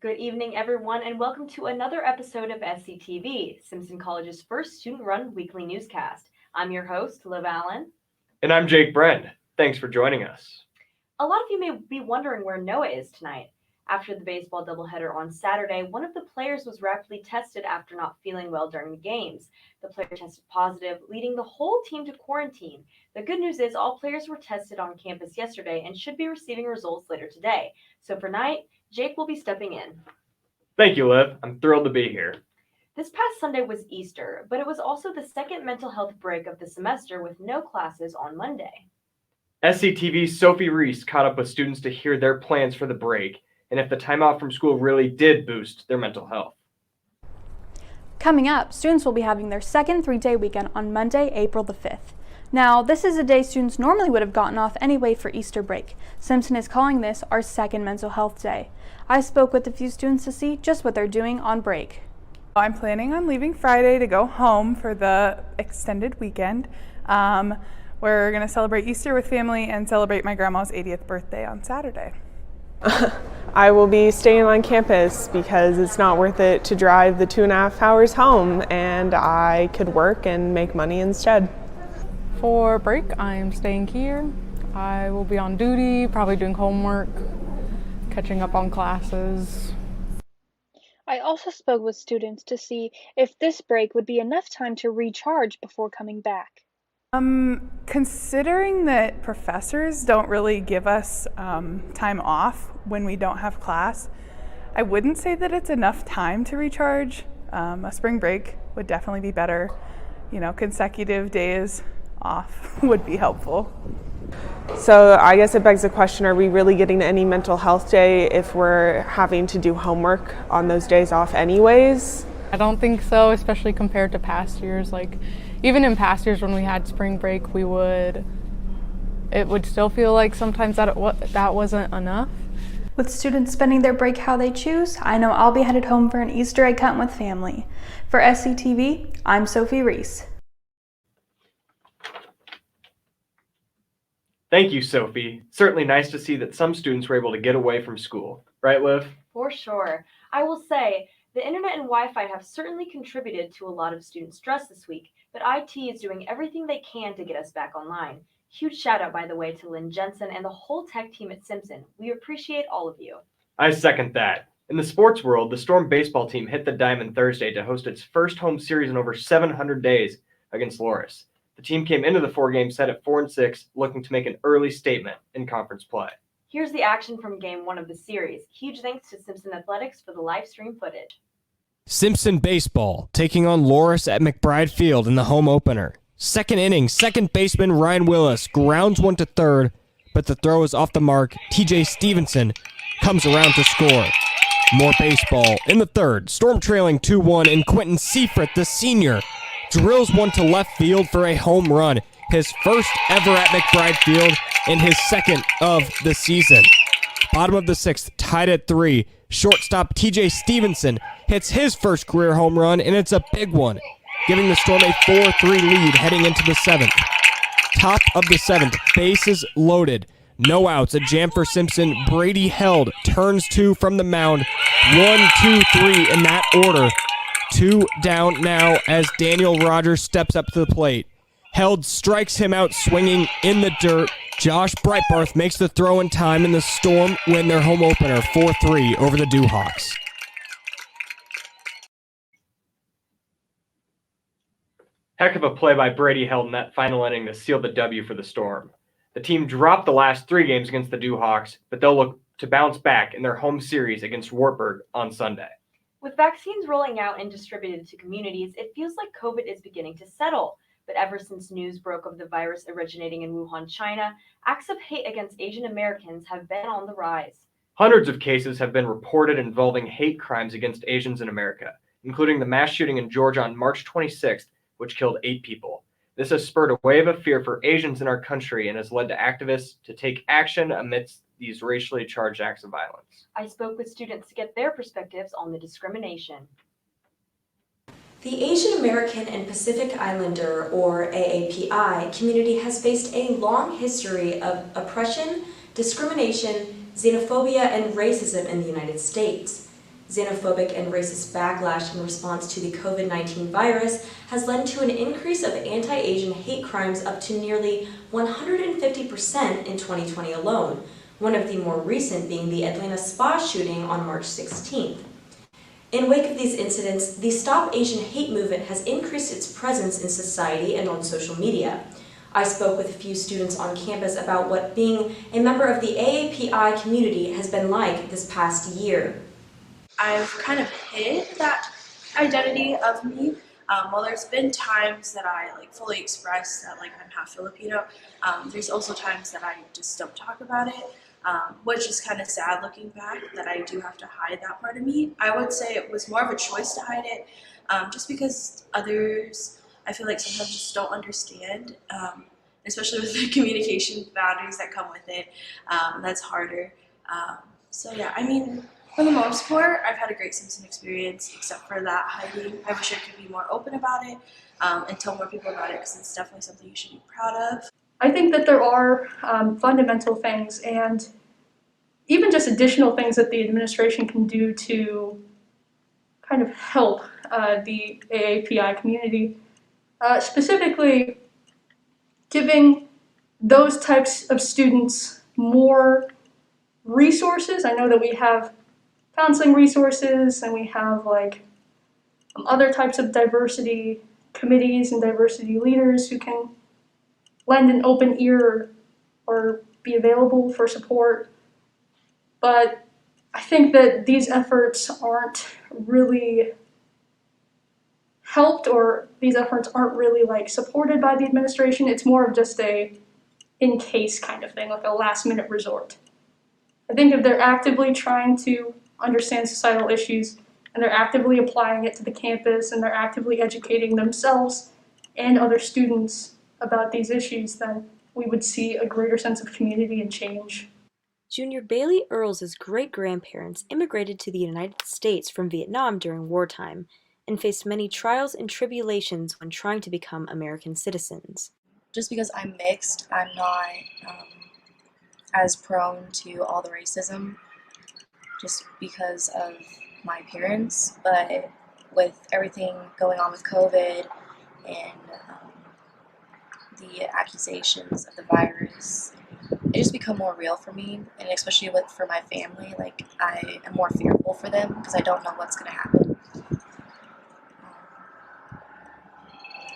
Good evening, everyone, and welcome to another episode of SCTV, Simpson College's first student-run weekly newscast. I'm your host, Liv Allen. And I'm Jake Bren. Thanks for joining us. A lot of you may be wondering where Noah is tonight. After the baseball doubleheader on Saturday, one of the players was rapidly tested after not feeling well during the games. The player tested positive, leading the whole team to quarantine. The good news is all players were tested on campus yesterday and should be receiving results later today. So for tonight, Jake will be stepping in. Thank you, Liv. I'm thrilled to be here. This past Sunday was Easter, but it was also the second mental health break of the semester with no classes on Monday. SCTV's Sophie Reese caught up with students to hear their plans for the break and if the time off from school really did boost their mental health. Coming up, students will be having their second 3-day weekend on Monday, April the 5th. Now, this is a day students normally would have gotten off anyway for Easter break. Simpson is calling this our second mental health day. I spoke with a few students to see just what they're doing on break. I'm planning on leaving Friday to go home for the extended weekend. We're going to celebrate Easter with family and celebrate my grandma's 80th birthday on Saturday. I will be staying on campus because it's not worth it to drive the 2.5 hours home, and I could work and make money instead. For break, I'm staying here. I will be on duty, probably doing homework, catching up on classes. I also spoke with students to see if this break would be enough time to recharge before coming back. Considering that professors don't really give us time off when we don't have class, I wouldn't say that it's enough time to recharge. A spring break would definitely be better. Consecutive days off would be helpful. So I guess it begs the question, are we really getting any mental health day if we're having to do homework on those days off anyways? I don't think so, especially compared to past years. Even in past years when we had spring break, it would still feel like sometimes that wasn't enough. With students spending their break how they choose, I know I'll be headed home for an Easter egg hunt with family. For SCTV, I'm Sophie Reese. Thank you, Sophie. Certainly nice to see that some students were able to get away from school. Right, Liv? For sure. I will say, the internet and Wi-Fi have certainly contributed to a lot of student stress this week, but IT is doing everything they can to get us back online. Huge shout out, by the way, to Lynn Jensen and the whole tech team at Simpson. We appreciate all of you. I second that. In the sports world, the Storm baseball team hit the diamond Thursday to host its first home series in over 700 days against Loris. The team came into the 4-game set at 4-6, looking to make an early statement in conference play. Here's the action from Game 1 of the series. Huge thanks to Simpson Athletics for the live stream footage. Simpson baseball taking on Loris at McBride Field in the home opener. Second inning, second baseman Ryan Willis grounds one to third, but the throw is off the mark. TJ Stevenson comes around to score. More baseball in the third. Storm trailing 2-1, and Quentin Seifert, the senior, drills one to left field for a home run. His first ever at McBride Field and his second of the season. Bottom of the 6th, tied at 3. Shortstop TJ Stevenson hits his first career home run, and it's a big one, giving the Storm a 4-3 lead heading into the 7th. Top of the 7th, bases loaded. No outs, a jam for Simpson. Brady Held turns 2 from the mound. 1, 2, 3 in that order. 2 down now as Daniel Rogers steps up to the plate. Held strikes him out swinging in the dirt. Josh Breitbarth makes the throw in time, and the Storm win their home opener 4-3 over the Dewhawks. Heck of a play by Brady Held in that final inning to seal the W for the Storm. The team dropped the last 3 games against the Dewhawks, but they'll look to bounce back in their home series against Wartburg on Sunday. With vaccines rolling out and distributed to communities, it feels like COVID is beginning to settle. But ever since news broke of the virus originating in Wuhan, China, acts of hate against Asian Americans have been on the rise. Hundreds of cases have been reported involving hate crimes against Asians in America, including the mass shooting in Georgia on March 26th, which killed 8 people. This has spurred a wave of fear for Asians in our country and has led to activists to take action amidst these racially charged acts of violence. I spoke with students to get their perspectives on the discrimination. The Asian American and Pacific Islander, or AAPI, community has faced a long history of oppression, discrimination, xenophobia, and racism in the United States. Xenophobic and racist backlash in response to the COVID-19 virus has led to an increase of anti-Asian hate crimes up to nearly 150% in 2020 alone, one of the more recent being the Atlanta spa shooting on March 16th. In wake of these incidents, the Stop Asian Hate movement has increased its presence in society and on social media. I spoke with a few students on campus about what being a member of the AAPI community has been like this past year. I've kind of hid that identity of me. While there's been times that I fully express that I'm half Filipino, there's also times that I just don't talk about it, which is kind of sad looking back that I do have to hide that part of me. I would say it was more of a choice to hide it, just because others, I feel like sometimes just don't understand, especially with the communication boundaries that come with it. That's harder. So yeah, I mean, for the most part, I've had a great Simpson experience, except for that hiding. I wish I could be more open about it and tell more people about it, because it's definitely something you should be proud of. I think that there are fundamental things and even just additional things that the administration can do to kind of help the AAPI community, specifically giving those types of students more resources. I know that we have counseling resources and we have other types of diversity committees and diversity leaders who can lend an open ear or be available for support. But I think that these efforts aren't really helped, or these efforts aren't really supported by the administration. It's more of just a in case kind of thing, like a last minute resort. I think if they're actively trying to understand societal issues and they're actively applying it to the campus and they're actively educating themselves and other students about these issues, then we would see a greater sense of community and change. Junior Bailey Earls' great-grandparents immigrated to the United States from Vietnam during wartime and faced many trials and tribulations when trying to become American citizens. Just because I'm mixed, I'm not as prone to all the racism just because of my appearance, but with everything going on with COVID and the accusations of the virus, it just become more real for me, and especially for my family. I am more fearful for them because I don't know what's going to happen.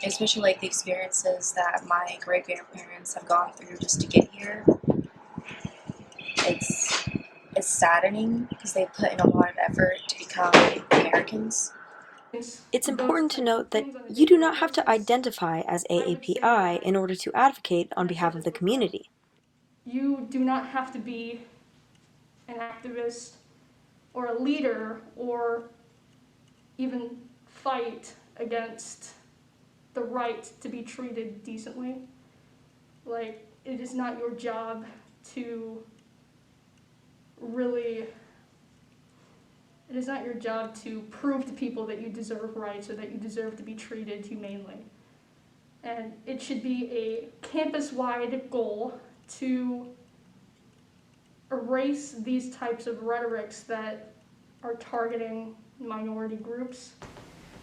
Especially the experiences that my great-grandparents have gone through just to get here. It's saddening because they put in a lot of effort to become Americans. It's important to note that you do not have to identify as AAPI in order to advocate on behalf of the community. You do not have to be an activist or a leader or even fight against the right to be treated decently. It is not your job to it is not your job to prove to people that you deserve rights or that you deserve to be treated humanely. And it should be a campus-wide goal to erase these types of rhetorics that are targeting minority groups.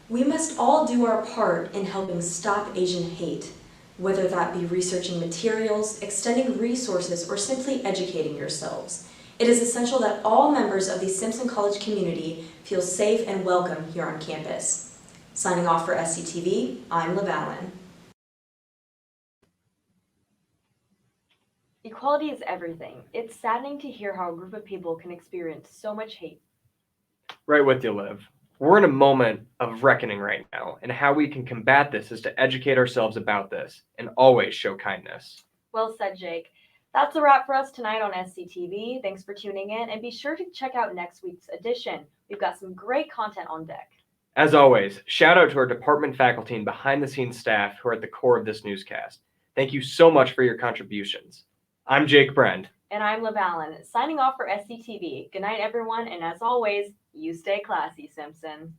We must all do our part in helping stop Asian hate, whether that be researching materials, extending resources, or simply educating yourselves. It is essential that all members of the Simpson College community feel safe and welcome here on campus. Signing off for SCTV, I'm LaValin. Equality is everything. It's saddening to hear how a group of people can experience so much hate. Right with you, Liv. We're in a moment of reckoning right now, and how we can combat this is to educate ourselves about this and always show kindness. Well said, Jake. That's a wrap for us tonight on SCTV. Thanks for tuning in, and be sure to check out next week's edition. We've got some great content on deck. As always, shout out to our department faculty and behind-the-scenes staff who are at the core of this newscast. Thank you so much for your contributions. I'm Jake Brend. And I'm LaValin, signing off for SCTV. Good night, everyone, and as always, you stay classy, Simpson.